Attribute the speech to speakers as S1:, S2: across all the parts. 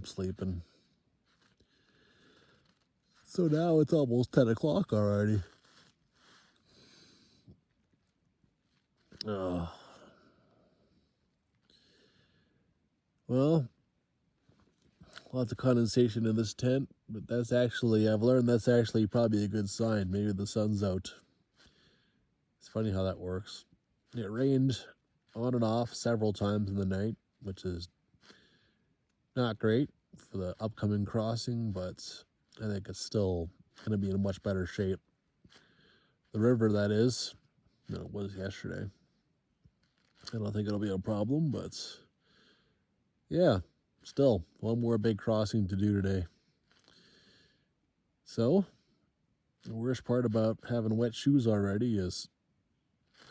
S1: keep sleeping. So now it's almost 10 o'clock already. Oh. Well, lots of condensation in this tent, but that's actually, I've learned that's actually probably a good sign. Maybe the sun's out. It's funny how that works. It rained on and off several times in the night, which is not great for the upcoming crossing, but I think it's still going to be in much better shape. The river, that is, than it was yesterday. I don't think it'll be a problem, but yeah, still one more big crossing to do today. So the worst part about having wet shoes already is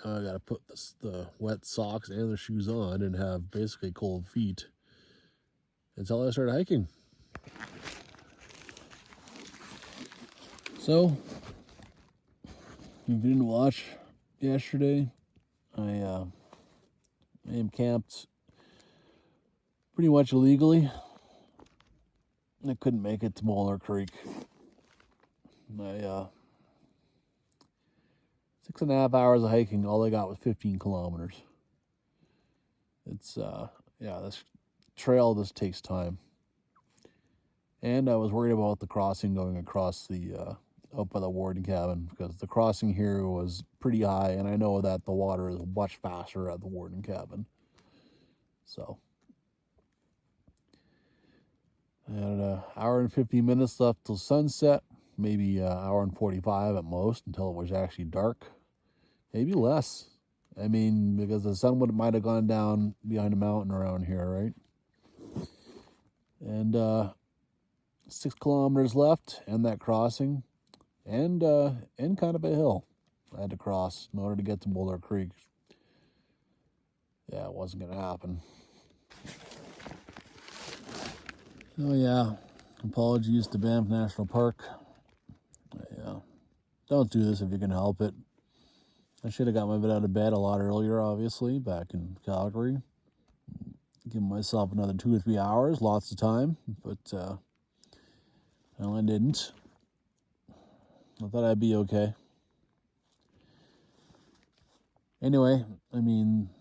S1: I got to put the wet socks and the shoes on and have basically cold feet until I start hiking. So, if you didn't watch yesterday, I am camped pretty much illegally. I couldn't make it to Molar Creek. 6.5 hours of hiking, all I got was 15 kilometers. It's, this trail, this takes time. And I was worried about the crossing going across the, up by the Warden cabin, because the crossing here was pretty high, and I know that the water is much faster at the Warden cabin. So, I had an hour and 50 minutes left till sunset, maybe an hour and 45 at most, until it was actually dark. Maybe less. I mean, because the sun might have gone down behind a mountain around here, right? And 6 kilometers left, and that crossing, and kind of a hill I had to cross in order to get to Molar Creek. Yeah, it wasn't going to happen. Oh yeah, apologies to Banff National Park. Don't do this if you can help it. I should have got my bit out of bed a lot earlier, obviously, back in Calgary. Give myself another 2 or 3 hours, lots of time, but well, I didn't. I thought I'd be okay. Anyway, I mean,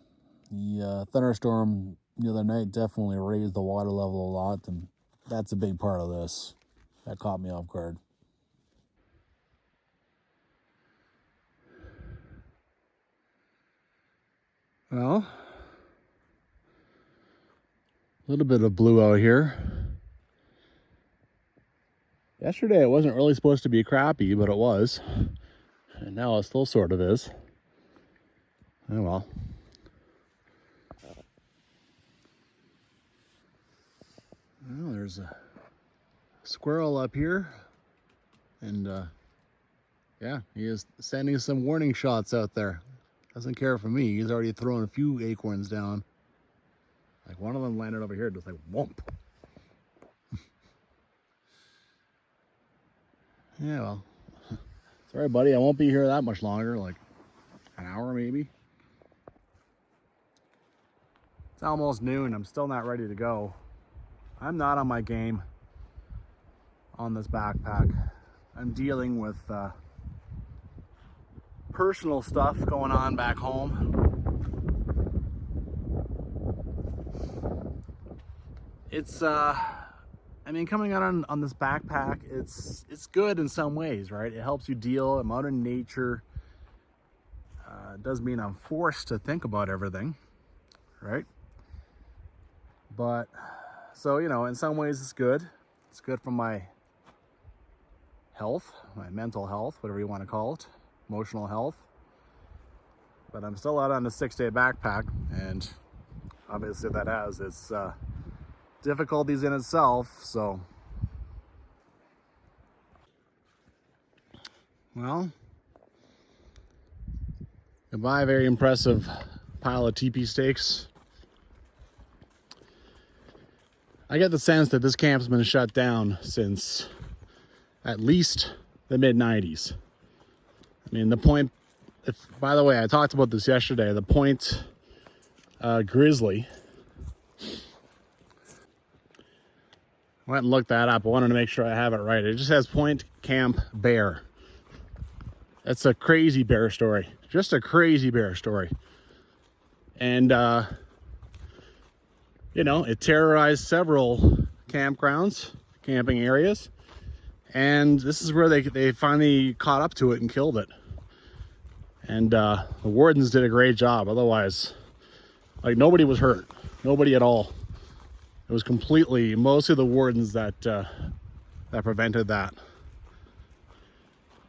S1: the thunderstorm the other night definitely raised the water level a lot, and that's a big part of this. That caught me off guard. Well, a little bit of blue out here. Yesterday it wasn't really supposed to be crappy, but it was. And now it still sort of is. Oh well. Well, there's a squirrel up here. And yeah, he is sending some warning shots out there. Doesn't care for me. He's already thrown a few acorns down. Like one of them landed over here, just like whomp. Yeah, well. Sorry, buddy. I won't be here that much longer. Like an hour, maybe. It's almost noon. I'm still not ready to go. I'm not on my game on this backpack. I'm dealing with personal stuff going on back home. It's I mean, coming out on this backpack, it's good in some ways, right? It helps you deal with modern nature. It does mean I'm forced to think about everything, right? But so, you know, in some ways it's good. It's good for my health, my mental health, whatever you want to call it, emotional health. But I'm still out on a 6-day backpack, and obviously that has its difficulties in itself. So, well, goodbye, a very impressive pile of teepee stakes. I get the sense that this camp's been shut down since at least the mid-90s. I mean, the point, by the way, I talked about this yesterday, the Point Grizzly
S2: I went and looked that up. I wanted to make sure I have it right. It just says Point Camp Bear. That's a crazy bear story. Just a crazy bear story. And, you know, it terrorized several campgrounds, camping areas. And this is where they finally caught up to it and killed it. And the wardens did a great job. Otherwise, like, nobody was hurt. Nobody at all. It was completely, mostly the wardens that prevented that.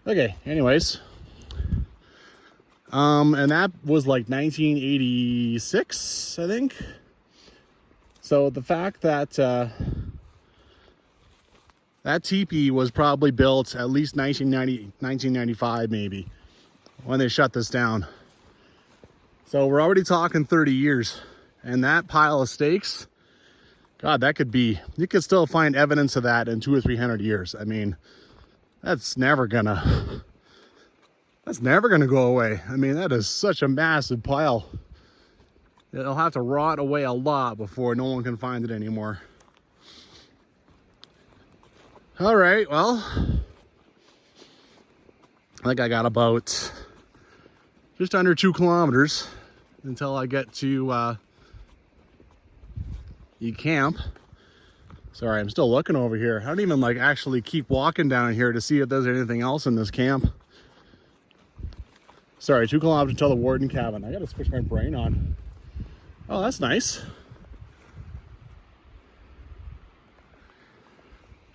S2: Okay, anyways. And that was like 1986, I think. So the fact that that teepee was probably built at least 1995 maybe, when they shut this down. So we're already talking 30 years. And that pile of stakes, God, that could be, you could still find evidence of that in 200 or 300 years. I mean, that's never gonna go away. I mean, that is such a massive pile. It'll have to rot away a lot before no one can find it anymore. All right, well, I think I got about just under 2 kilometers until I get to camp. Sorry, I'm still looking over here. I don't even like actually keep walking down here to see if there's anything else in this camp. Sorry, 2 kilometers until the Warden cabin. I gotta switch my brain on. Oh, that's nice.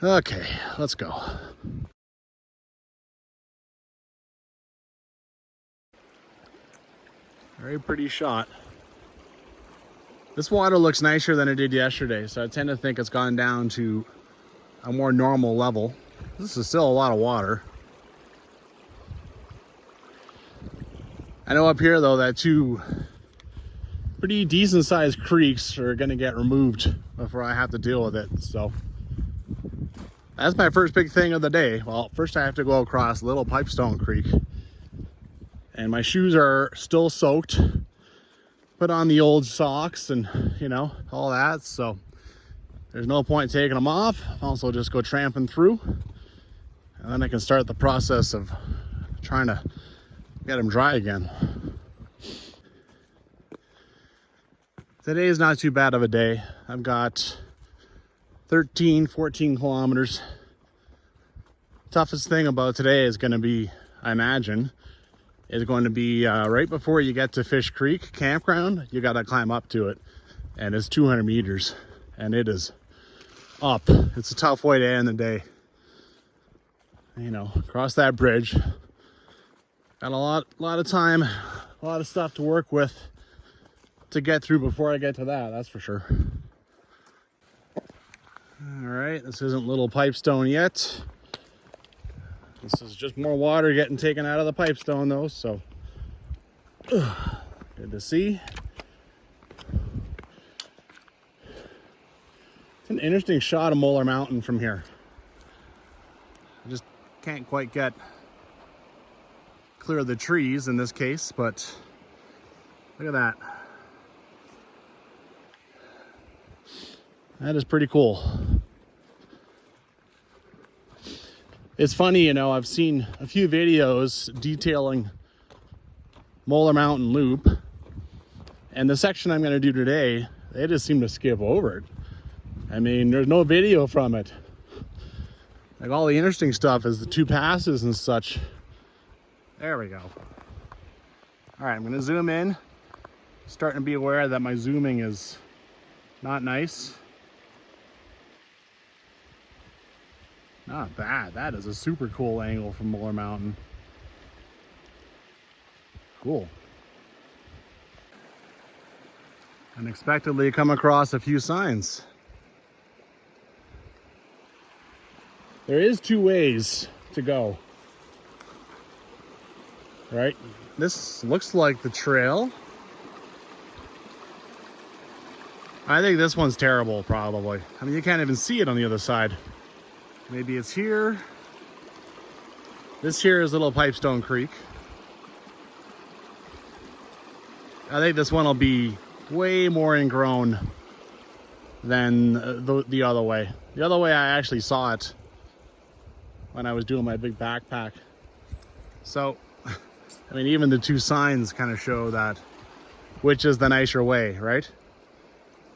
S2: Okay, let's go. Very pretty shot. This water looks nicer than it did yesterday, so I tend to think it's gone down to a more normal level. This is still a lot of water. I know up here though that 2 pretty decent sized creeks are gonna get removed before I have to deal with it. So that's my first big thing of the day. Well, first I have to go across Little Pipestone Creek, and my shoes are still soaked. Put on the old socks and, you know, all that, so there's no point taking them off. Also just go tramping through, and then I can start the process of trying to get them dry again. Today is not too bad of a day. I've got 13, 14 kilometers. Toughest thing about today is going to be, I imagine, is going to be right before you get to Fish Creek campground. You got to climb up to it, and it's 200 meters, and it is up. It's a tough way to end the day. You know, cross that bridge. Got a lot of time, a lot of stuff to work with to get through before I get to that, that's for sure. All right, this isn't Little Pipestone yet. This is just more water getting taken out of the pipestone though, so good to see. It's an interesting shot of Molar Mountain from here. I just can't quite get clear of the trees in this case, but look at that. That is pretty cool. It's funny, you know, I've seen a few videos detailing Molar Mountain Loop, and the section I'm going to do today, they just seem to skip over it. I mean, there's no video from it. Like, all the interesting stuff is the 2 passes and such. There we go. All right, I'm going to zoom in. Starting to be aware that my zooming is not nice. Not bad. That is a super cool angle from Molar Mountain. Cool. Unexpectedly come across a few signs. There is 2 ways to go. Right? This looks like the trail. I think this one's terrible, probably. I mean, you can't even see it on the other side. Maybe it's here. This here is Little Pipestone Creek. I think this one will be way more ingrown than the other way. The other way I actually saw it when I was doing my big backpack. So, I mean, even the two signs kind of show that which is the nicer way, right?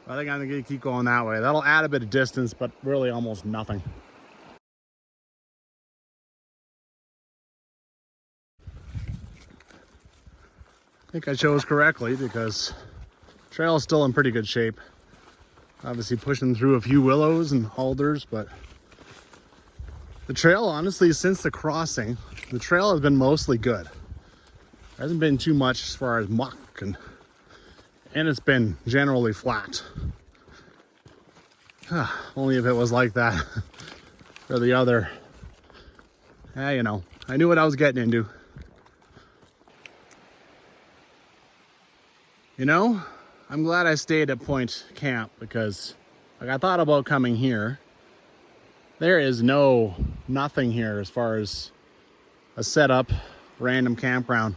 S2: I think I'm gonna keep going that way. That'll add a bit of distance, but really almost nothing. I think I chose correctly because the trail is still in pretty good shape. Obviously pushing through a few willows and alders, but the trail, honestly, since the crossing, the trail has been mostly good. There hasn't been too much as far as muck, and it's been generally flat. Only if it was like that or the other. You know, I knew what I was getting into. You know, I'm glad I stayed at Point Camp because, like, I thought about coming here. There is nothing here as far as a setup, random campground.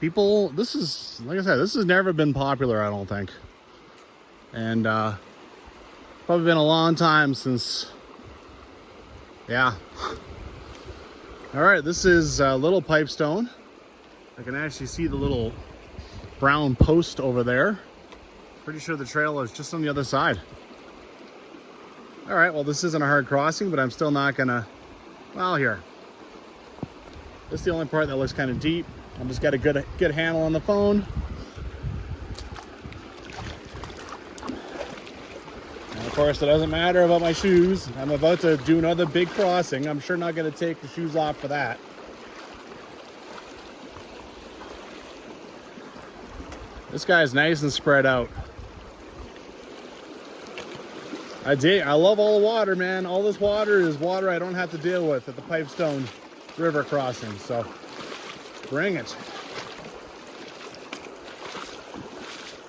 S2: People, this is, like I said, this has never been popular, I don't think. And probably been a long time since, yeah. All right, this is Little Pipestone. I can actually see the little brown post over there. Pretty sure the trail is just on the other side. All right, well, this isn't a hard crossing, but I'm still not gonna, well, here. This is the only part that looks kind of deep. I just got a good handle on the phone. And of course, it doesn't matter about my shoes. I'm about to do another big crossing. I'm sure not gonna take the shoes off for that. This guy's nice and spread out. I love all the water, man. All this water is water I don't have to deal with at the Pipestone River crossing, so bring it.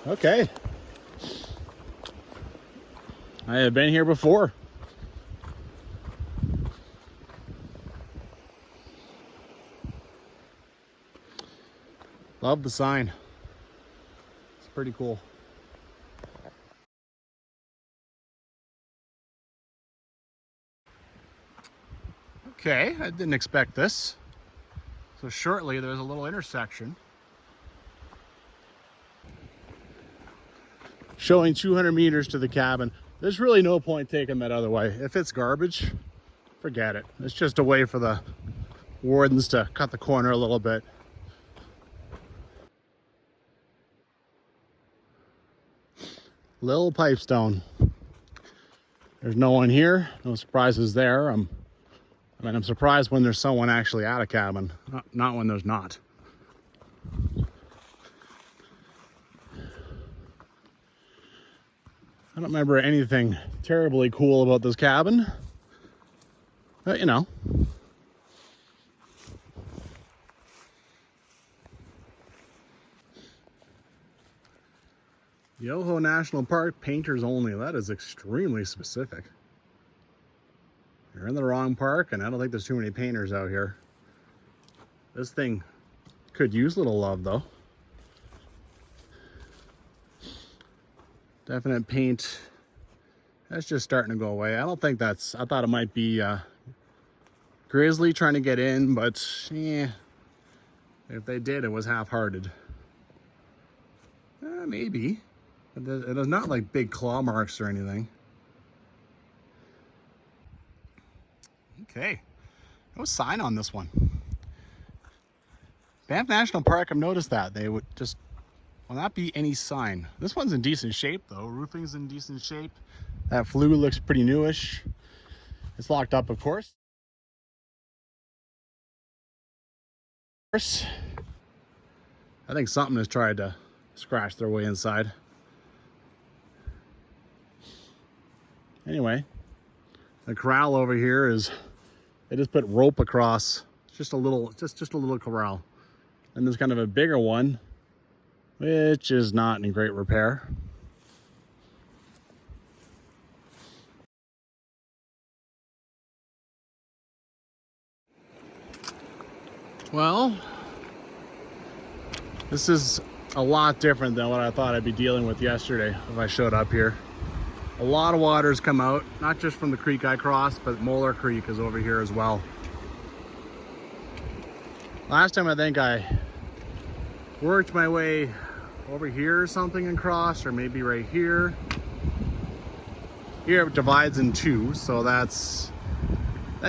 S2: Okay. I have been here before. Love the sign. It's pretty cool. Okay, I didn't expect this. So shortly there's a little intersection showing 200 meters to the cabin. There's really no point taking that other way. If it's garbage, forget it. It's just a way for the wardens to cut the corner a little bit. Little Pipestone. There's no one here, no surprises there. I'm surprised when there's someone actually at a cabin, not when there's not. I don't remember anything terribly cool about this cabin, but you know. Yoho National Park, painters only. That is extremely specific. You're in the wrong park, and I don't think there's too many painters out here. This thing could use a little love, though. Definite paint. That's just starting to go away. I don't think that's, I thought it might be Grizzly trying to get in, but yeah, if they did, it was half-hearted. Maybe. But there's not like big claw marks or anything. Okay, no sign on this one. Banff National Park, I've noticed that. They would just, will not be any sign. This one's in decent shape though. Roofing's in decent shape. That flue looks pretty newish. It's locked up, of course. I think something has tried to scratch their way inside. Anyway, the corral over here is, they just put rope across. It's just a little corral. And there's kind of a bigger one, which is not in great repair. Well, this is a lot different than what I thought I'd be dealing with yesterday if I showed up here. A lot of waters come out, not just from the creek I crossed, but Molar Creek is over here as well. Last time I think I worked my way over here or something and crossed, or maybe right here. Here it divides in two, so that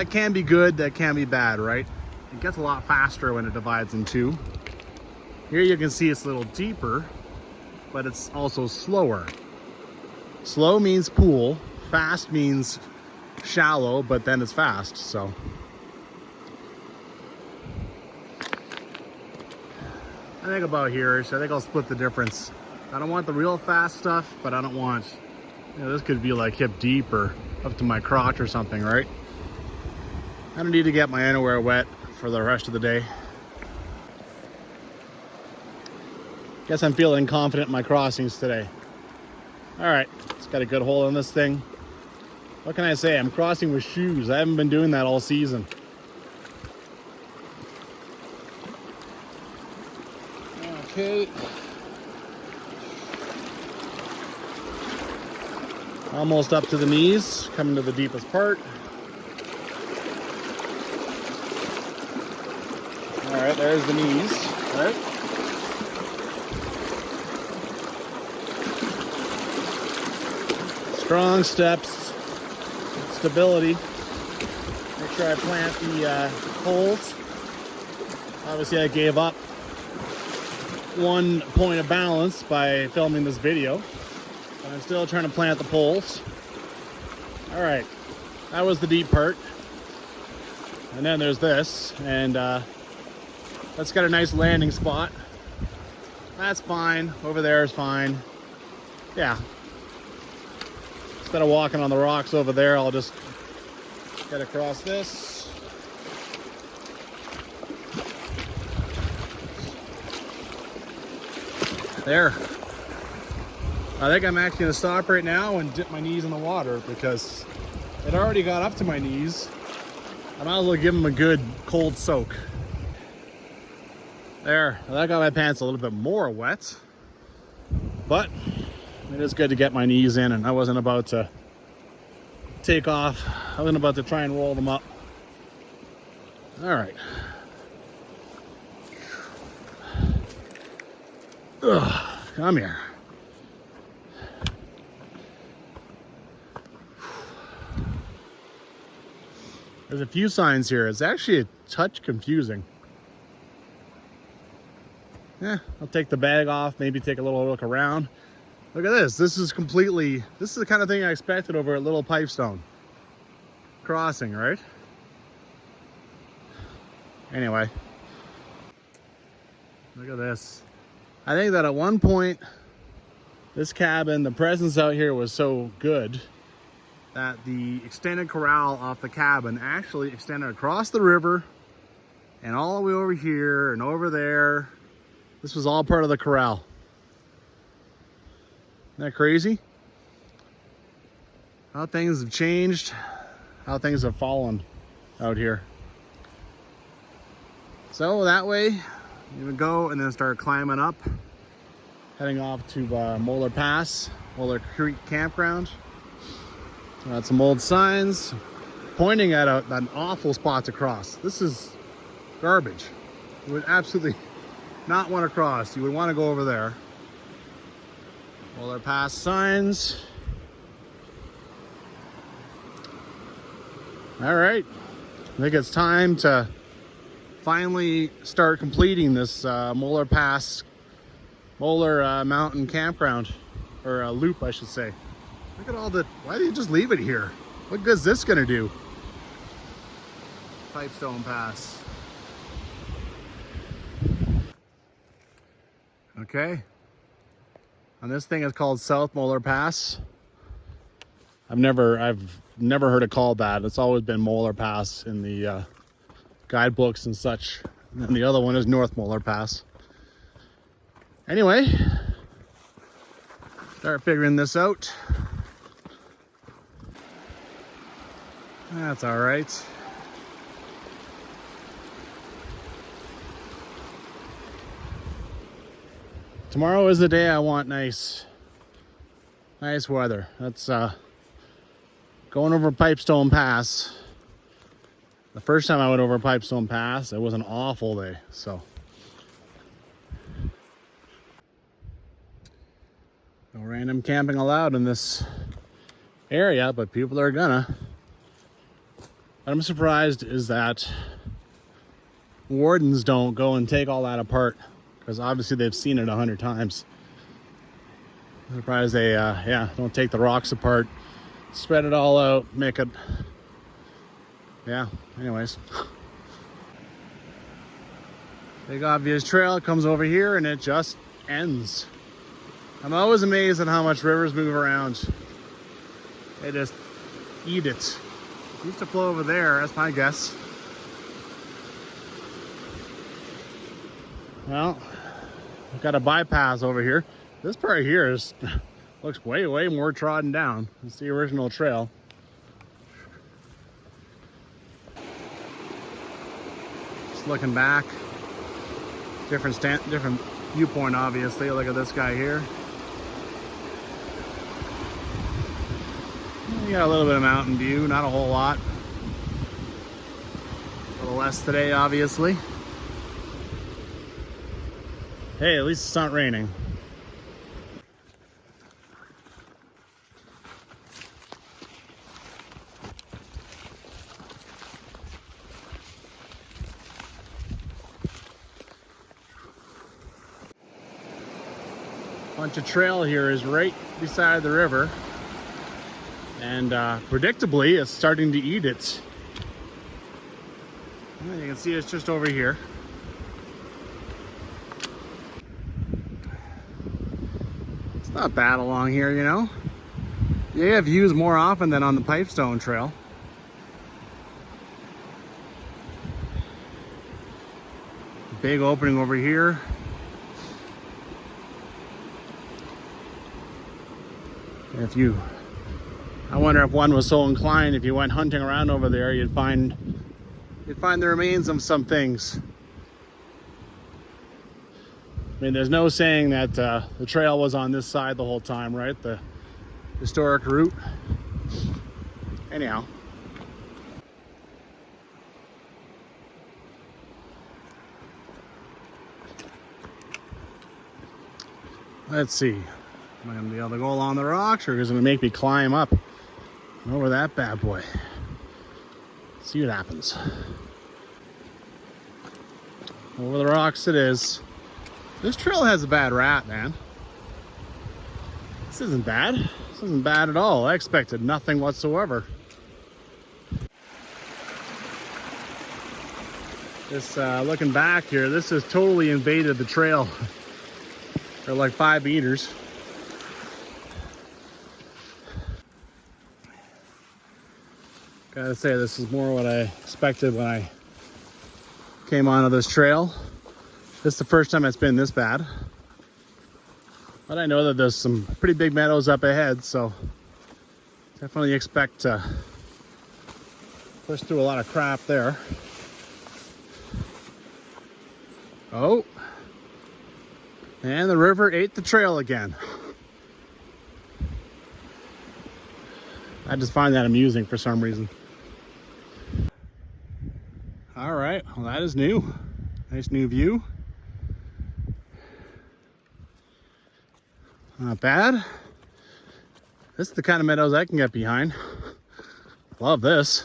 S2: can be good, that can be bad, right? It gets a lot faster when it divides in two. Here you can see it's a little deeper, but it's also slower. Slow means pool, fast means shallow, but then it's fast, so. I think about here, so I think I'll split the difference. I don't want the real fast stuff, but I don't want, this could be like hip deep or up to my crotch or something, right? I don't need to get my underwear wet for the rest of the day. Guess I'm feeling confident in my crossings today. All right, it's got a good hole in this thing. What can I say? I'm crossing with shoes. I haven't been doing that all season. Okay. Almost up to the knees, coming to the deepest part. All right, there's the knees. All right. Strong steps, stability. Make sure I plant the poles. Obviously I gave up 1 point of balance by filming this video, but I'm still trying to plant the poles. All right, that was the deep part. And then there's this, and that's got a nice landing spot. That's fine, over there is fine. Yeah. Instead of walking on the rocks over there, I'll just get across this. There. I think I'm actually gonna stop right now and dip my knees in the water because it already got up to my knees. I might as well give them a good cold soak. There, that got my pants a little bit more wet, but it is good to get my knees in, and I wasn't about to take off. I wasn't about to try and roll them up. All right. Ugh, come here. There's a few signs here. It's actually a touch confusing. Yeah, I'll take the bag off, maybe take a little look around. Look at this. This is the kind of thing I expected over at Little Pipestone Crossing, right? Anyway, look at this. I think that at one point, this cabin, the presence out here was so good that the extended corral off the cabin actually extended across the river and all the way over here and over there. This was all part of the corral. Isn't that crazy? How things have changed, how things have fallen out here. So that way, you would go and then start climbing up, heading off to Molar Pass, Molar Creek Campground. Got some old signs pointing at an awful spot to cross. This is garbage. You would absolutely not want to cross. You would want to go over there. Molar Pass signs. All right, I think it's time to finally start completing this Molar Pass, Molar Mountain Campground, or loop, I should say. Look at all the, why do you just leave it here? What good is this gonna do? Pipestone Pass. Okay. And this thing is called South Molar Pass. I've never heard it called that. It's always been Molar Pass in the guidebooks and such. And the other one is North Molar Pass. Anyway, start figuring this out. That's all right. Tomorrow is the day I want nice Nice weather. That's going over Pipestone Pass. The first time I went over Pipestone Pass, it was an awful day. So no random camping allowed in this area, but people are gonna. What I'm surprised is that wardens don't go and take all that apart, because obviously they've seen it 100 times. I'm surprised they don't take the rocks apart, spread it all out, make it, anyways. Big obvious trail comes over here and it just ends. I'm always amazed at how much rivers move around. They just eat it. It used to flow over there, that's my guess. Well, we've got a bypass over here. This part here looks way more trodden down. It's the original trail. Just looking back, different viewpoint, obviously. Look at this guy here. You got a little bit of mountain view, not a whole lot. A little less today, obviously. Hey, at least it's not raining. Bunch of trail here is right beside the river, and predictably it's starting to eat it. Well, you can see it's just over here. It's not bad along here, you know. You have views more often than on the Pipestone Trail. Big opening over here. I wonder if one was so inclined, if you went hunting around over there, you'd find the remains of some things. I mean, there's no saying that the trail was on this side the whole time, right? The historic route. Anyhow. Let's see. Am I going to be able to go along the rocks, or is it going to make me climb up over that bad boy? Let's see what happens. Over the rocks it is. This trail has a bad rap, man. This isn't bad. This isn't bad at all. I expected nothing whatsoever. This, looking back here, this has totally invaded the trail for like 5 meters. Gotta say, this is more what I expected when I came onto this trail. This is the first time it's been this bad. But I know that there's some pretty big meadows up ahead, so definitely expect to push through a lot of crap there. Oh, and the river ate the trail again. I just find that amusing for some reason. All right, well, that is new. Nice new view. Not bad. This is the kind of meadows I can get behind. Love this.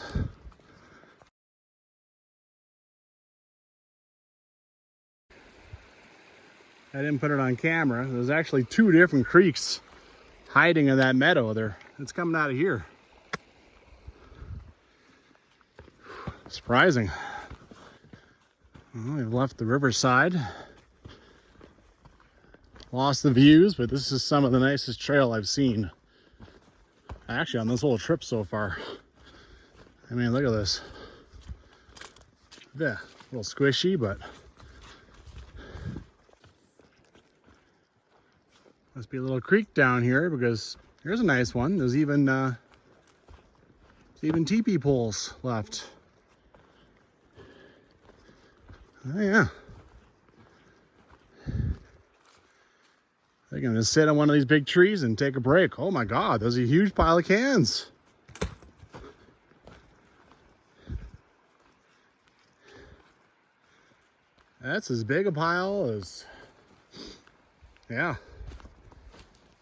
S2: I didn't put it on camera. There's actually 2 different creeks hiding in that meadow there. It's coming out of here. Surprising. Well, we've left the riverside. Lost the views, but this is some of the nicest trail I've seen. Actually, on this whole trip so far. I mean, look at this. Yeah, a little squishy, but must be a little creek down here, because here's a nice one. There's even teepee poles left. Oh yeah. I'm gonna sit on one of these big trees and take a break. Oh my God, there's a huge pile of cans. That's as big a pile as, yeah.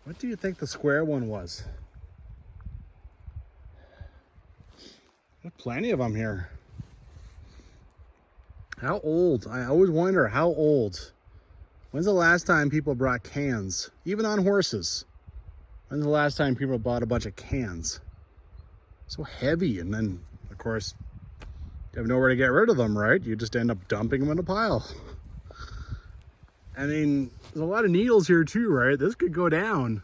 S2: What do you think the square one was? There's plenty of them here. How old? I always wonder how old. When's the last time people brought cans? Even on horses. When's the last time people bought a bunch of cans? So heavy, and then, of course, you have nowhere to get rid of them, right? You just end up dumping them in a pile. I mean, there's a lot of needles here too, right? This could go down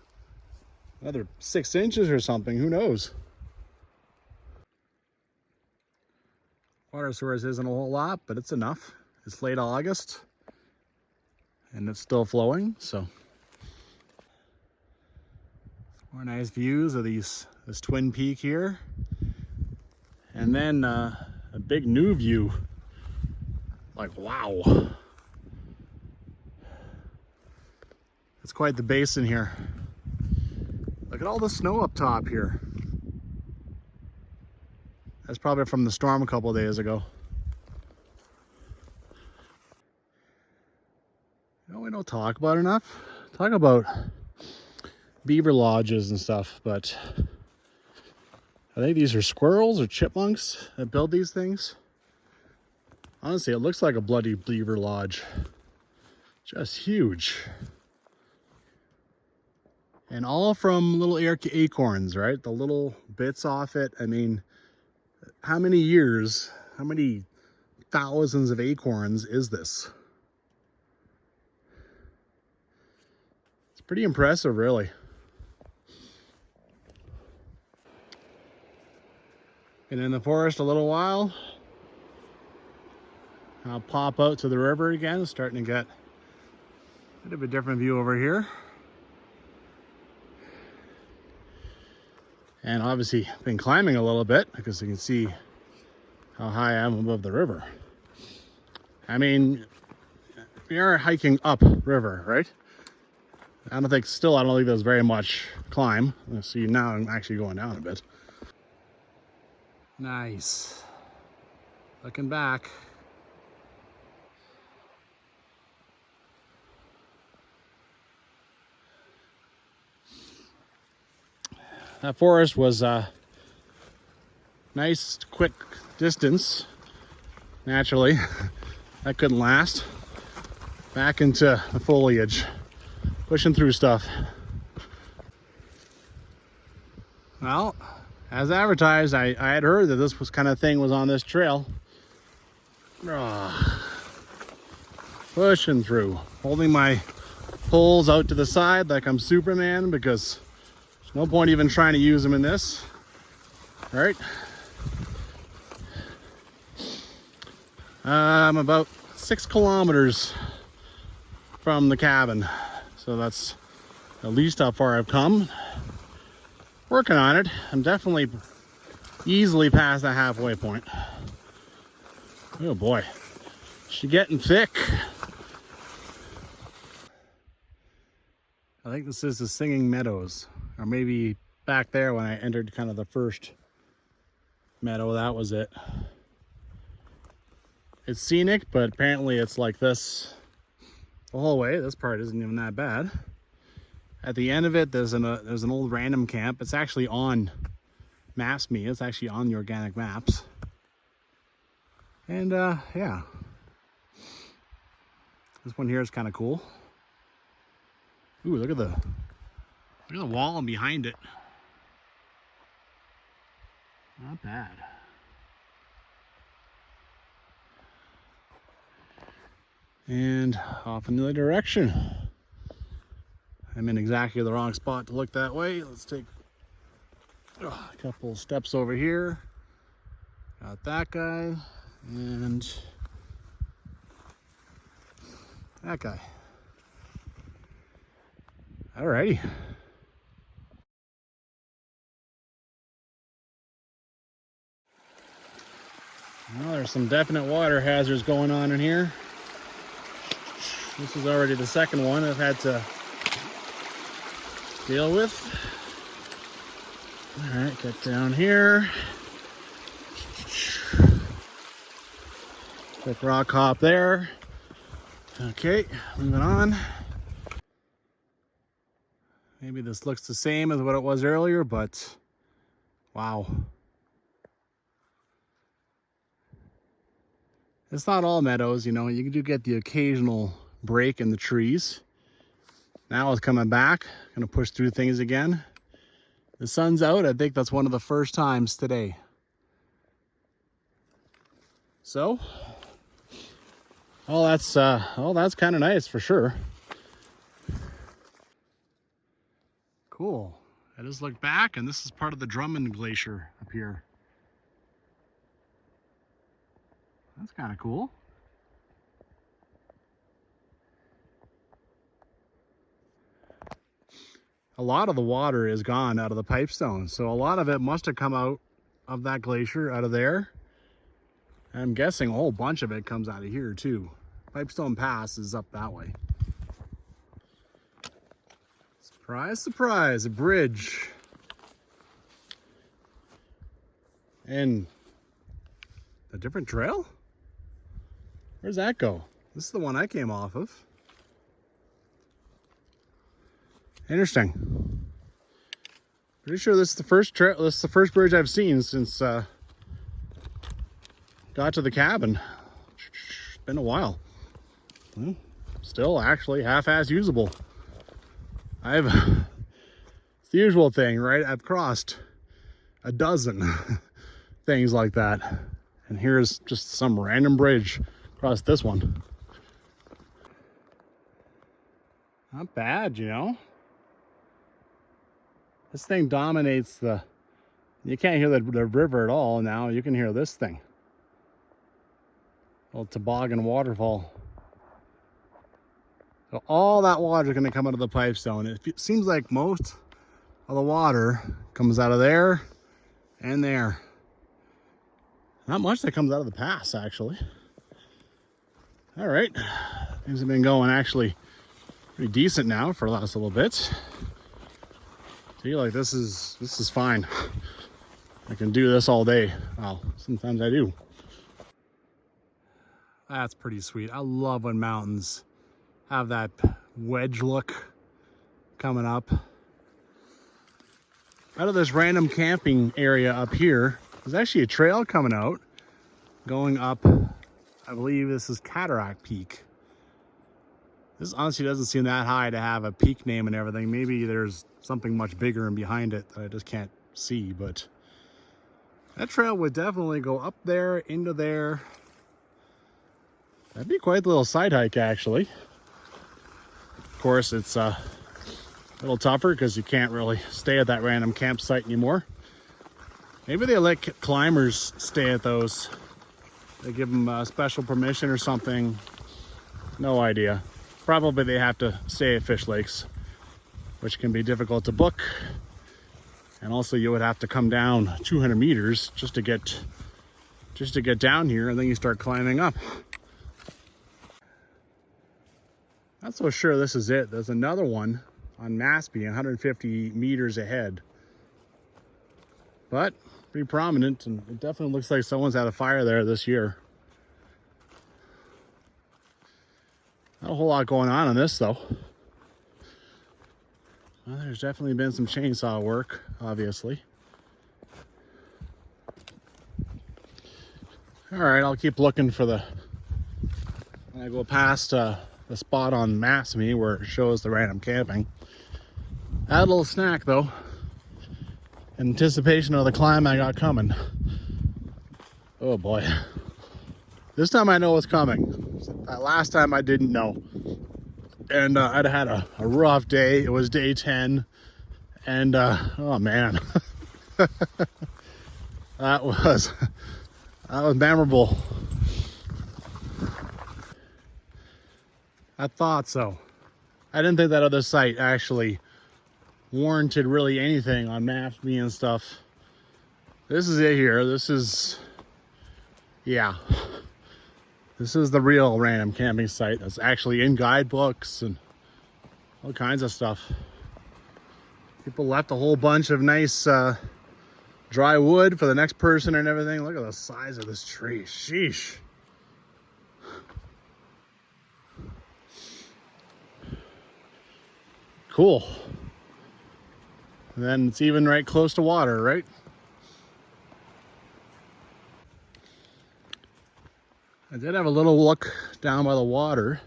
S2: another 6 inches or something, who knows? Water source isn't a whole lot, but it's enough. It's late August and it's still flowing, so. More nice views of this twin peak here. And then a big new view. Like, wow. It's quite the basin here. Look at all the snow up top here. That's probably from the storm a couple of days ago. You know, we don't talk about enough. Talk about beaver lodges and stuff, but I think these are squirrels or chipmunks that build these things. Honestly, it looks like a bloody beaver lodge. Just huge. And all from little acorns, right? The little bits off it. I mean, how many years, how many thousands of acorns is this? It's pretty impressive, really. Been in the forest a little while. I'll pop out to the river again, starting to get a bit of a different view over here. And obviously been climbing a little bit because you can see how high I am above the river. I mean, we are hiking up river, right? I don't think there's very much climb. See, now I'm actually going down a bit. Nice. Looking back. That forest was a nice, quick distance. Naturally, that couldn't last. Back into the foliage, pushing through stuff. Well, as advertised, I had heard that this kind of thing was on this trail. Pushing through, holding my poles out to the side like I'm Superman, because there's no point even trying to use them in this, right? I'm about 6 kilometers from the cabin, so that's at least how far I've come. Working on it. I'm definitely easily past the halfway point. Oh boy, she's getting thick. I think this is the Singing Meadows, or maybe back there when I entered kind of the first meadow, that was it. It's scenic, but apparently it's like this the whole way. This part isn't even that bad. At the end of it, there's an old random camp. It's actually on Maps.me. It's actually on the organic maps. And yeah, this one here is kind of cool. Ooh, look at the wall behind it. Not bad. And off in the other direction. I'm in exactly the wrong spot to look that way. Let's take a couple steps over here. Got that guy and that guy. Alrighty. Well, there's some definite water hazards going on in here. This is already the second one I've had to deal with. All right, get down here. Quick rock hop there. Okay, moving on. Maybe this looks the same as what it was earlier, but wow. It's not all meadows, you know, you do get the occasional break in the trees. Now it's coming back, gonna push through things again. The sun's out, I think that's one of the first times today. So, that's kind of nice for sure. Cool. I just looked back and this is part of the Drummond Glacier up here. That's kind of cool. A lot of the water is gone out of the Pipestone, so a lot of it must have come out of that glacier, out of there. I'm guessing a whole bunch of it comes out of here too. Pipestone Pass is up that way. Surprise, surprise, a bridge. And a different trail? Where's that go? This is the one I came off of. Interesting. Pretty sure this is the first trail. This is the first bridge I've seen since got to the cabin. It's been a while. Well, still actually half-ass usable. It's the usual thing, right? I've crossed a dozen things like that, and here's just some random bridge across this one. Not bad, you know. This thing dominates the, you can't hear the river at all now. You can hear this thing. Little toboggan waterfall. So all that water is going to come out of the Pipestone. It seems like most of the water comes out of there and there. Not much that comes out of the pass, actually. All right, things have been going actually pretty decent now for the last little bit. I feel like this is fine. I can do this all day. Well, sometimes I do. That's pretty sweet. I love when mountains have that wedge look coming up. Out of this random camping area up here, there's actually a trail coming out, going up, I believe this is Cataract Peak. This honestly doesn't seem that high to have a peak name and everything. Maybe there's something much bigger and behind it that I just can't see, but that trail would definitely go up there, into there. That'd be quite a little side hike, actually. Of course, it's a little tougher because you can't really stay at that random campsite anymore. Maybe they let climbers stay at those. They give them special permission or something. No idea. Probably they have to stay at Fish Lakes, which can be difficult to book. And also you would have to come down 200 meters just to get down here, and then you start climbing up. Not so sure this is it. There's another one on Maspy, 150 meters ahead. But pretty prominent, and it definitely looks like someone's had a fire there this year. Not a whole lot going on this though. Well, there's definitely been some chainsaw work, obviously. All right, I'll keep looking for when I go past the spot on Maspy where it shows the random camping. Add a little snack though, in anticipation of the climb I got coming. Oh boy. This time I know what's coming. Last time I didn't know. And I'd had a rough day. It was day 10. And oh man. that was memorable. I thought so. I didn't think that other site actually warranted really anything on Maspy and stuff. This is it here. This is, yeah. This is the real random camping site that's actually in guidebooks and all kinds of stuff. People left a whole bunch of nice dry wood for the next person and everything. Look at the size of this tree. Sheesh. Cool. And then it's even right close to water, right? I did have a little look down by the water,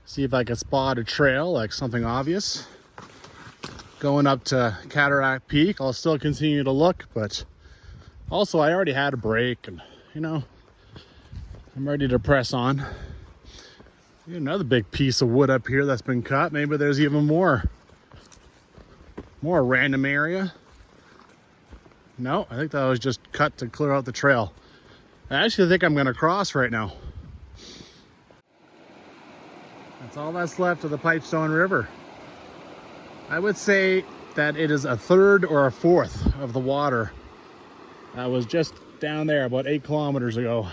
S2: see if I could spot a trail, like something obvious. Going up to Cataract Peak, I'll still continue to look, but also I already had a break and, you know, I'm ready to press on. Another big piece of wood up here that's been cut. Maybe there's even more random area. No, I think that was just cut to clear out the trail. I actually think I'm gonna cross right now. That's all that's left of the Pipestone River. I would say that it is a third or a fourth of the water that was just down there about 8 kilometers ago.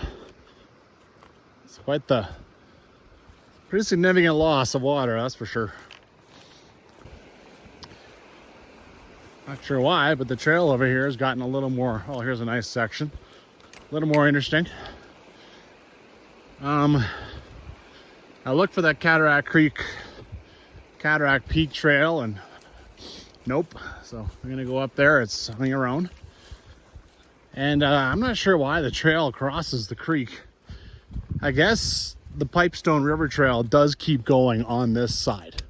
S2: It's quite the pretty significant loss of water, that's for sure. Not sure why, but the trail over here has gotten a little more, oh, here's a nice section. A little more interesting. I looked for that Cataract Peak trail and nope. So I'm gonna go up there. It's hanging around. And I'm not sure why the trail crosses the creek. I guess the Pipestone River Trail does keep going on this side.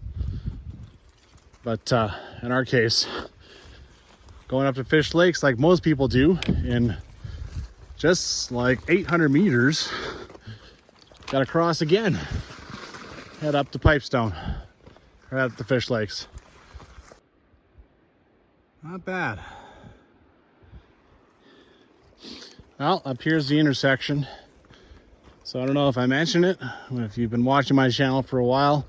S2: But in our case, going up to Fish Lakes like most people do in just like 800 meters, gotta cross again. Head up to Pipestone, or head up to Fish Lakes. Not bad. Well, up here's the intersection. So I don't know if I mentioned it, if you've been watching my channel for a while.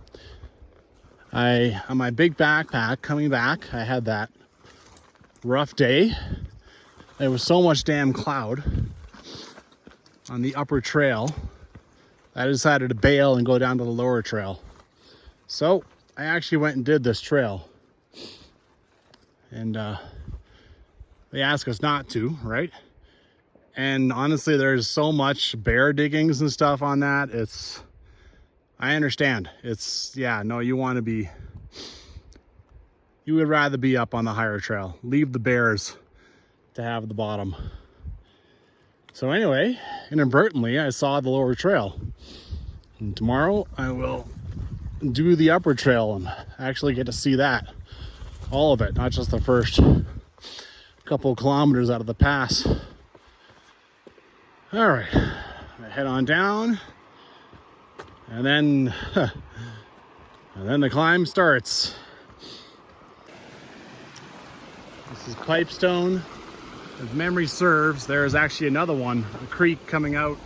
S2: On my big backpack coming back, I had that rough day. There was so much damn cloud on the upper trail, I decided to bail and go down to the lower trail. So I actually went and did this trail. And they ask us not to, right? And honestly, there's so much bear diggings and stuff on that. I understand. Yeah, no, you would rather be up on the higher trail. Leave the bears to have the bottom. So anyway, inadvertently, I saw the lower trail. And tomorrow I will do the upper trail and actually get to see that. All of it, not just the first couple of kilometers out of the pass. All right, I head on down, and then the climb starts. This is Pipestone. If memory serves, there is actually another one, a creek coming out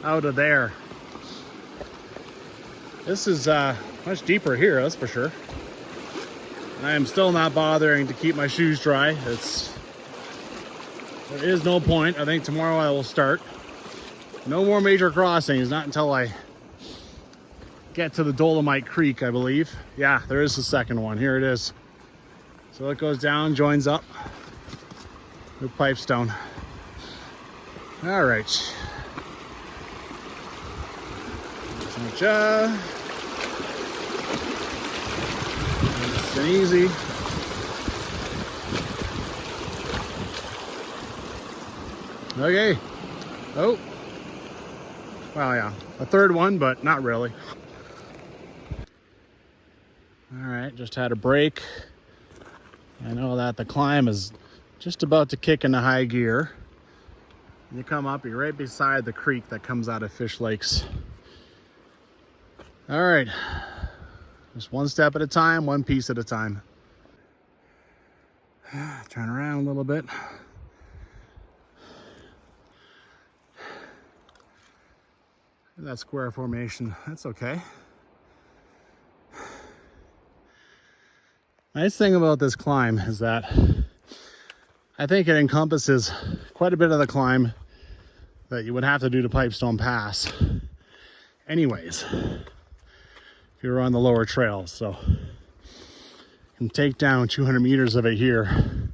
S2: of there. This is much deeper here, that's for sure. I am still not bothering to keep my shoes dry. There is no point. I think tomorrow I will start. No more major crossings, not until I get to the Dolomite Creek, I believe. Yeah, there is a second one. Here it is. So it goes down, joins up with Pipestone. All right. Nice and easy. Okay. Oh. Well, yeah. A third one, but not really. All right. Just had a break. I know that the climb is just about to kick into high gear. You come up, you're right beside the creek that comes out of Fish Lakes. All right. Just one step at a time, one piece at a time. Turn around a little bit. That square formation, that's okay. Nice thing about this climb is that I think it encompasses quite a bit of the climb that you would have to do to Pipestone Pass anyways, if you were on the lower trails. So can take down 200 meters of it here.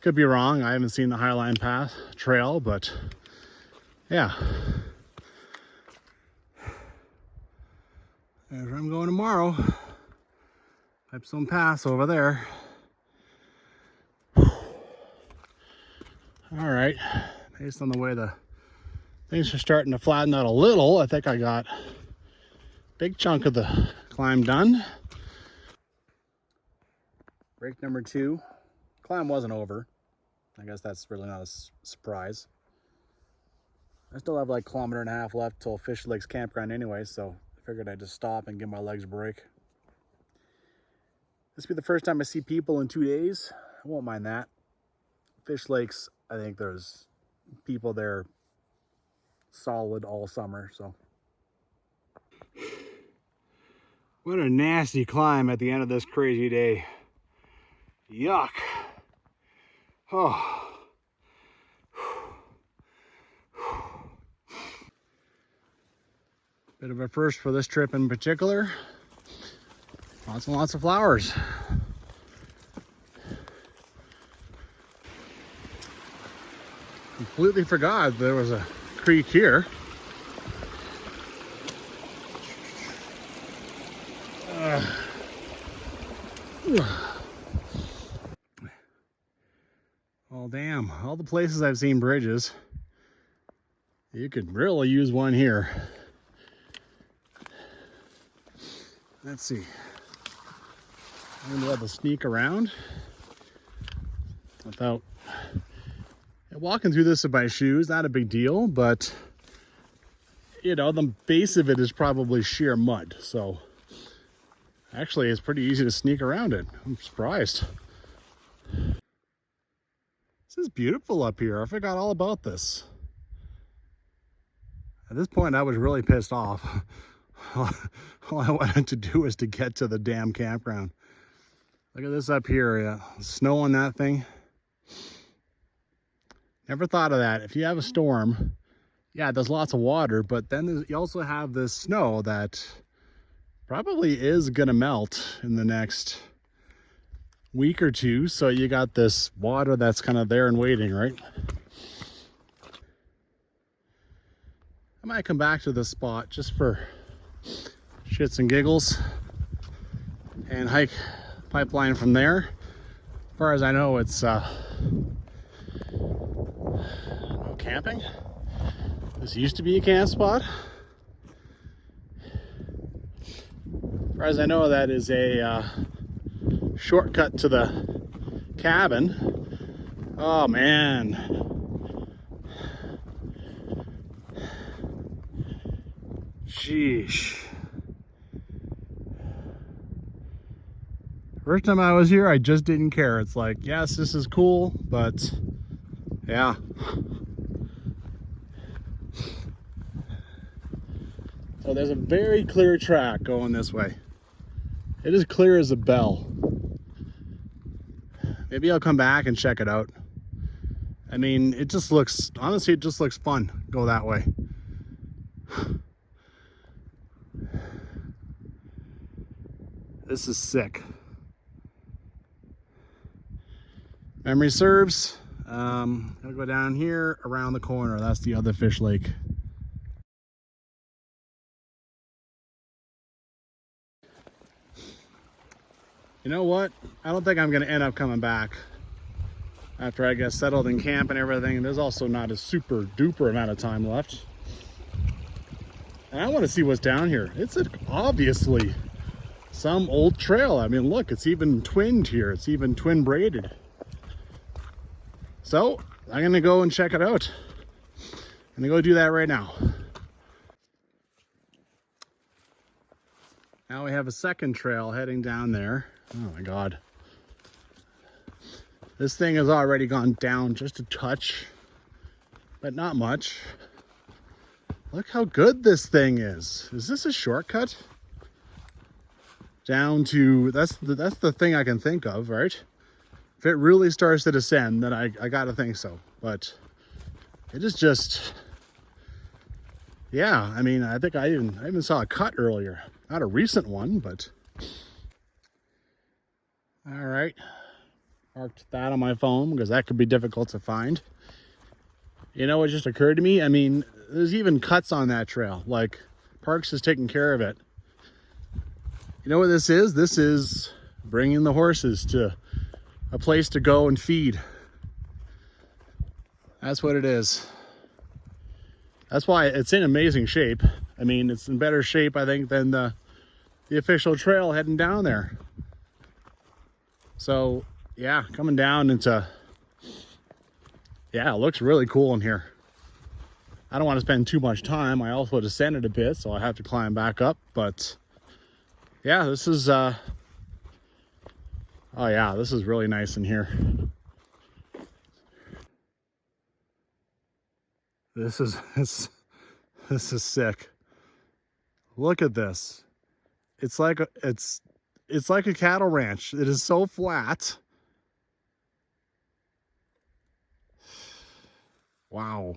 S2: Could be wrong. I haven't seen the Highline Path trail, but yeah. There's where I'm going tomorrow. Pipestone Pass over there. All right. Based on the way the things are starting to flatten out a little, I think I got a big chunk of the climb done. Break number 2. Climb wasn't over. I guess that's really not a surprise. I still have like 1.5 kilometers left till Fish Lakes campground anyway, so I figured I'd just stop and give my legs a break. This will be the first time I see people in 2 days. I won't mind that. Fish Lakes, I think there's people there solid all summer, so. What a nasty climb at the end of this crazy day. Yuck. Oh. Bit of a first for this trip in particular. Lots and lots of flowers. Completely forgot there was a creek here. Well, damn, all the places I've seen bridges, you could really use one here. Let's see. I'm gonna be able to sneak around without walking through this with my shoes. Not a big deal, but you know, the base of it is probably sheer mud, so actually it's pretty easy to sneak around it. I'm surprised. This is beautiful up here. I forgot all about this. At this point I was really pissed off. All I wanted to do was to get to the damn campground. Look at this up here. Yeah. Snow on that thing. Never thought of that. If you have a storm, yeah, there's lots of water, but then you also have this snow that probably is gonna melt in the next week or two. So you got this water that's kind of there and waiting, right? I might come back to this spot just for shits and giggles and hike pipeline from there. As far as I know, it's no camping. This used to be a camp spot. As far as I know, that is a shortcut to the cabin. Oh man. Sheesh. First time I was here, I just didn't care. It's like, yes, this is cool, but yeah. So there's a very clear track going this way. It is clear as a bell. Maybe I'll come back and check it out. I mean, it just looks, honestly, it just looks fun. Go that way. This is sick. Memory serves. I'll go down here around the corner. That's the other fish lake. You know what? I don't think I'm going to end up coming back after I get settled in camp and everything. There's also not a super duper amount of time left. And I want to see what's down here. It's obviously some old trail. I mean, look, it's even twinned here. It's even twin braided. So I'm gonna go and check it out. I'm gonna go do that right now. Now we have a second trail heading down there. Oh my God. This thing has already gone down just a touch, but not much. Look how good this thing is. Is this a shortcut? Down to, that's the thing I can think of, right? If it really starts to descend, then I gotta think so. But it is just, yeah, I mean, I think I even saw a cut earlier. Not a recent one, but All right, marked that on my phone because that could be difficult to find. You know what just occurred to me? I mean, there's even cuts on that trail. Like, Parks is taking care of it. You know what this is? This is bringing the horses to a place to go and feed. That's what it is. That's why it's in amazing shape. I mean, it's in better shape, I think, than the official trail heading down there. So, yeah, coming down into... Yeah, it looks really cool in here. I don't want to spend too much time. I also descended a bit, so I have to climb back up. But, yeah, this is... Oh, yeah, this is really nice in here. This is sick. Look at this. It's like a cattle ranch. It is so flat. Wow.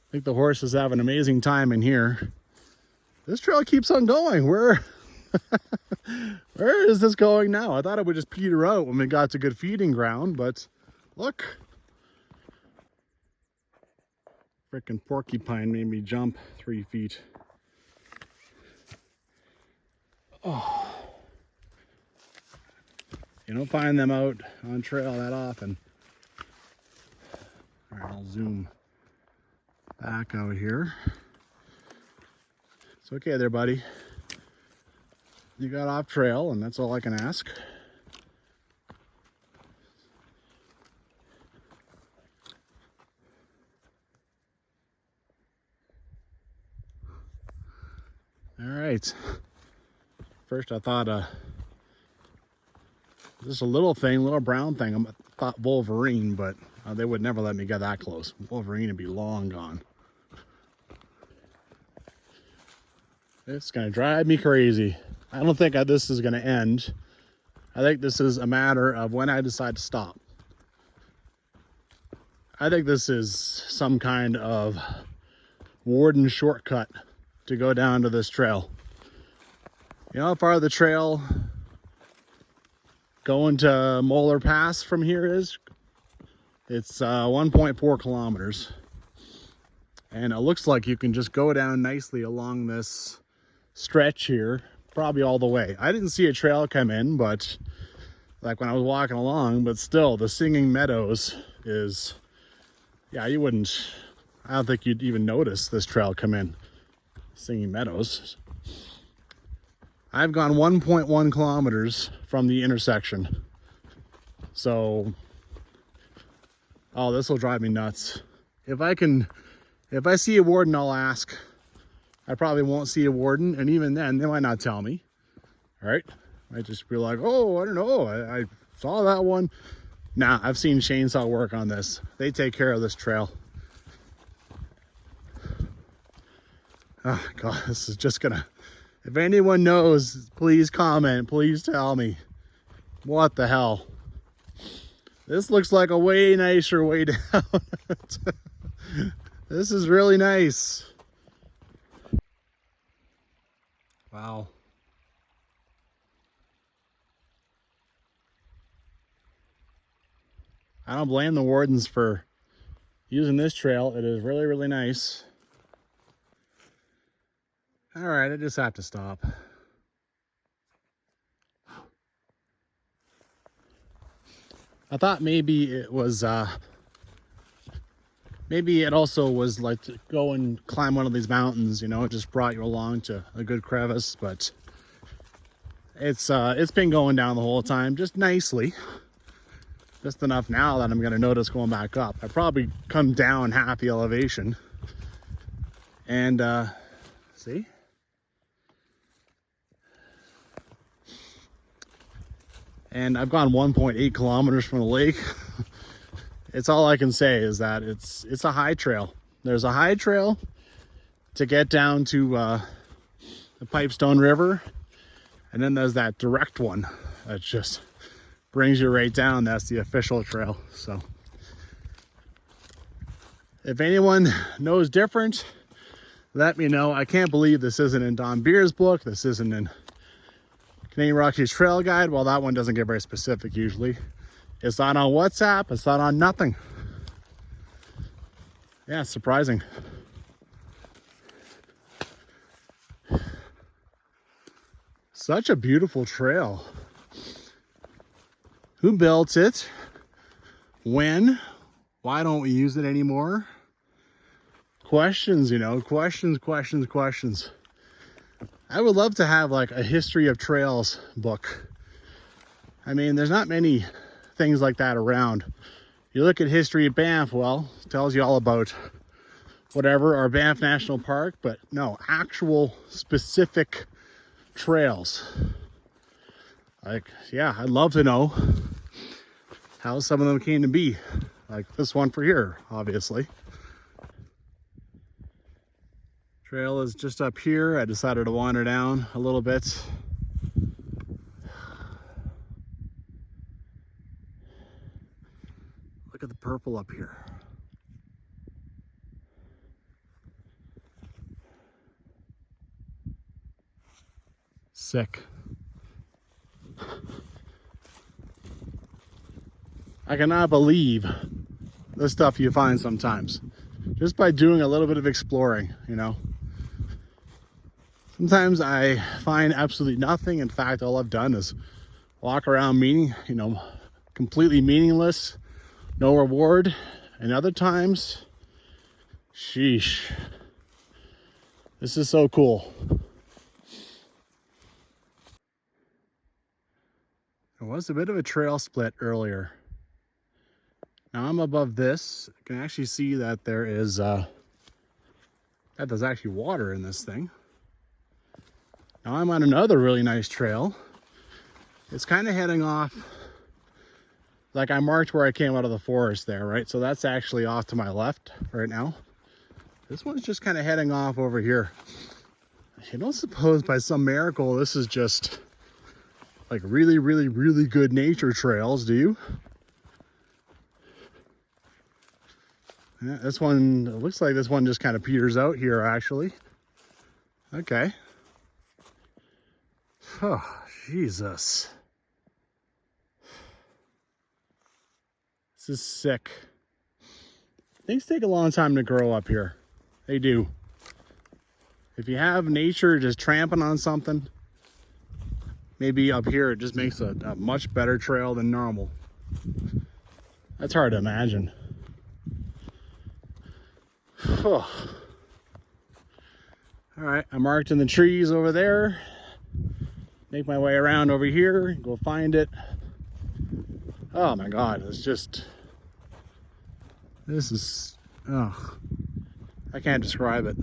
S2: I think the horses have an amazing time in here. This trail keeps on going. Where is this going now? I thought it would just peter out when we got to good feeding ground, but look. Frickin' porcupine made me jump 3 feet. Oh. You don't find them out on trail that often. All right, I'll zoom back out here. It's okay there, buddy. You got off trail, and that's all I can ask. All right. First I thought just a little thing, little brown thing. I thought Wolverine, but they would never let me get that close. Wolverine would be long gone. It's gonna drive me crazy. I don't think this is gonna end. I think this is a matter of when I decide to stop. I think this is some kind of Warden shortcut to go down to this trail. You know how far the trail going to Molar Pass from here is? It's 1.4 kilometers. And it looks like you can just go down nicely along this stretch here, probably all the way. I didn't see a trail come in, but like when I was walking along, but still the Singing Meadows is, yeah, you wouldn't, I don't think you'd even notice this trail come in. Singing Meadows. I've gone 1.1 kilometers from the intersection. So, oh, this will drive me nuts. If I see a warden, I'll ask. I probably won't see a warden, and even then, they might not tell me. All right? Might just be like, oh, I don't know, I saw that one. Nah, I've seen chainsaw work on this. They take care of this trail. Oh God, this is just gonna, if anyone knows, please comment, please tell me. What the hell? This looks like a way nicer way down. This is really nice. Wow. I don't blame the wardens for using this trail. It is really, really nice. All right, I just have to stop. I thought maybe it was, maybe it also was like to go and climb one of these mountains, you know, it just brought you along to a good crevice, but it's been going down the whole time, just nicely. Just enough now that I'm gonna notice going back up. I probably come down half the elevation. And, see? And I've gone 1.8 kilometers from the lake. It's all I can say is that it's a high trail. There's a high trail to get down to the Pipestone River, and then there's that direct one that just brings you right down. That's the official trail. So if anyone knows different, let me know. I can't believe this isn't in Don Beer's book. This isn't in Canadian Rockies Trail Guide. Well, that one doesn't get very specific usually. It's not on WhatsApp. It's not on nothing. Yeah, it's surprising. Such a beautiful trail. Who built it? When? Why don't we use it anymore? Questions, you know, questions. I would love to have like a history of trails book. I mean, there's not many things like that around. You look at history of Banff, well, it tells you all about whatever, our Banff National Park, but no, actual specific trails. Like, yeah, I'd love to know how some of them came to be. Like this one for here, obviously. Trail is just up here. I decided to wander down a little bit. Look at the purple up here. Sick. I cannot believe the stuff you find sometimes just by doing a little bit of exploring, you know. Sometimes I find absolutely nothing. In fact, all I've done is walk around completely meaningless, no reward. And other times, sheesh, this is so cool. There was a bit of a trail split earlier. Now I'm above this. I can actually see that there's actually water in this thing. Now I'm on another really nice trail. It's kind of heading off, like I marked where I came out of the forest there, right? So that's actually off to my left right now. This one's just kind of heading off over here. You don't suppose by some miracle this is just like really good nature trails, do you? Yeah, this one, it looks like this one just kind of peters out here actually. Okay. Oh, Jesus. This is sick. Things take a long time to grow up here. They do. If you have nature just tramping on something, maybe up here it just makes a much better trail than normal. That's hard to imagine. Oh. All right, I marked in the trees over there. Make my way around over here, go find it. Oh my God, this is, oh, I can't describe it.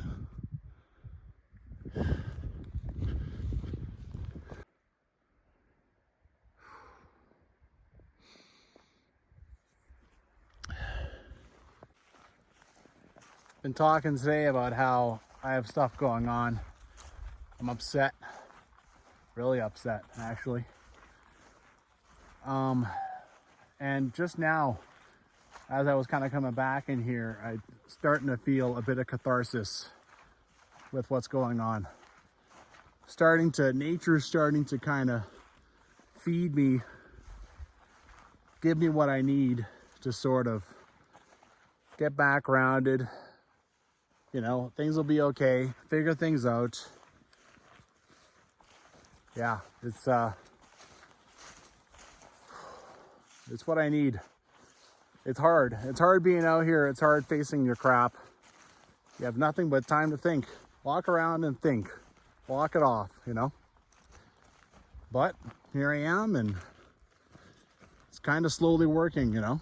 S2: Been talking today about how I have stuff going on. I'm upset, really upset actually. And just now, as I was kind of coming back in here, I'm starting to feel a bit of catharsis with what's going on. Nature's starting to kind of feed me, give me what I need to sort of get back grounded. You know, things will be okay, figure things out. Yeah, it's what I need. It's hard. It's hard being out here. It's hard facing your crap. You have nothing but time to think. Walk around and think. Walk it off, you know. But here I am, and it's kind of slowly working, you know.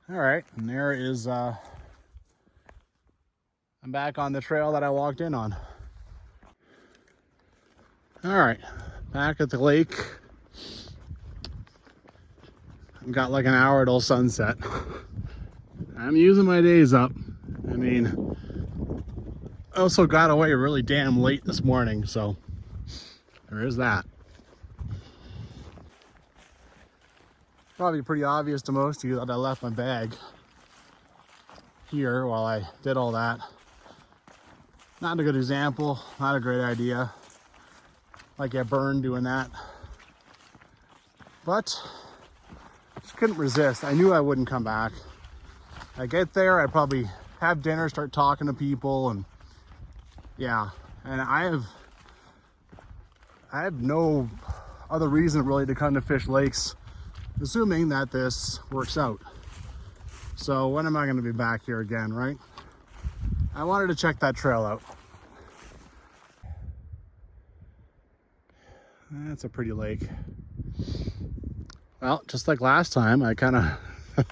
S2: All right, and there is, I'm back on the trail that I walked in on. All right, back at the lake. I've got like an hour till sunset. I'm using my days up. I mean, I also got away really damn late this morning, so there is that. Probably pretty obvious to most of you that I left my bag here while I did all that. Not a good example, not a great idea. Might get burned doing that. But just couldn't resist. I knew I wouldn't come back. I get there, I'd probably have dinner, start talking to people, and yeah. And I have no other reason really to come to Fish Lakes, assuming that this works out. So when am I going to be back here again, right? I wanted to check that trail out. That's a pretty lake. Well, just like last time, I kind of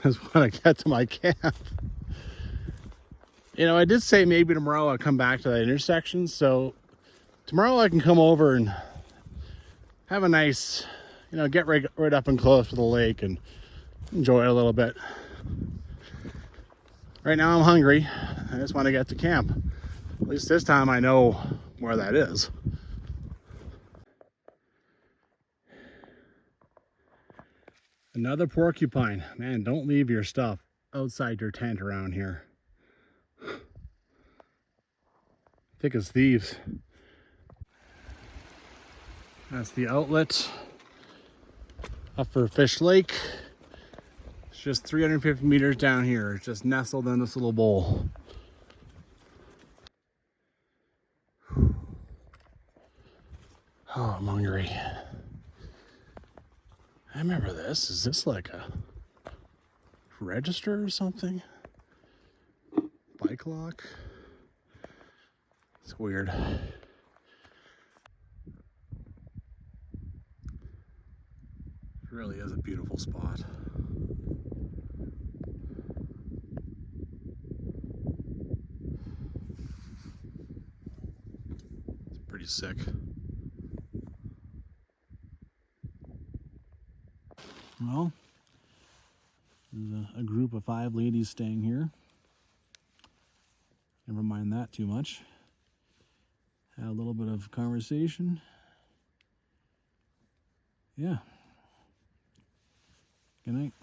S2: just want to get to my camp. You know, I did say maybe tomorrow I'll come back to that intersection. So tomorrow I can come over and have a nice, you know, get right up and close to the lake and enjoy it a little bit. Right now I'm hungry. I just want to get to camp. At least this time I know where that is. Another porcupine. Man, don't leave your stuff outside your tent around here. Thick as thieves. That's the outlet up for Fish Lake. It's just 350 meters down here. It's just nestled in this little bowl. Oh, I'm hungry. I remember this. Is this like a register or something? Bike lock? It's weird. It really is a beautiful spot. It's pretty sick. Well, there's a group of 5 ladies staying here. Never mind that too much. Had a little bit of conversation. Yeah. Good night.